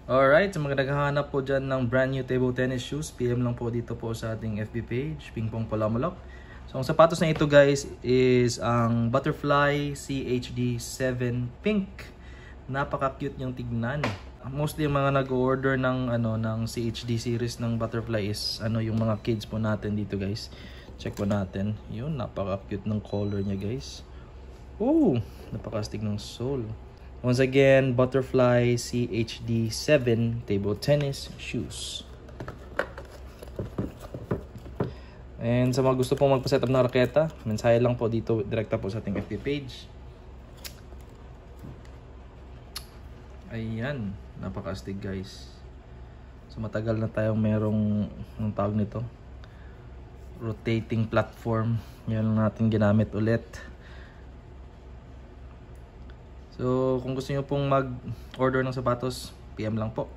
Alright, sa mga naghahanap po dyan ng brand new table tennis shoes, PM lang po dito po sa ating FB page, Ping Pong Palamulok. So ang sapatos na ito guys is ang Butterfly CHD 7 Pink. Napaka-cute niyang tignan. Mostly yung mga nag-order ng CHD series ng Butterfly is yung mga kids po natin dito guys. Check po natin. Yun, napaka-cute ng color niya guys. Oh, napaka-astig ng sole. Once again, Butterfly CHD 7 table tennis shoes. And sa mga gusto pong magpa-setup ng raketa, mensahe lang po dito, direkta po sa ating FB page. Ayan, napaka-astig guys. So matagal na tayong merong, anong tawag nito? Rotating platform. Yan lang natin ginamit ulit. So kung gusto niyo pong mag-order ng sapatos, PM lang po.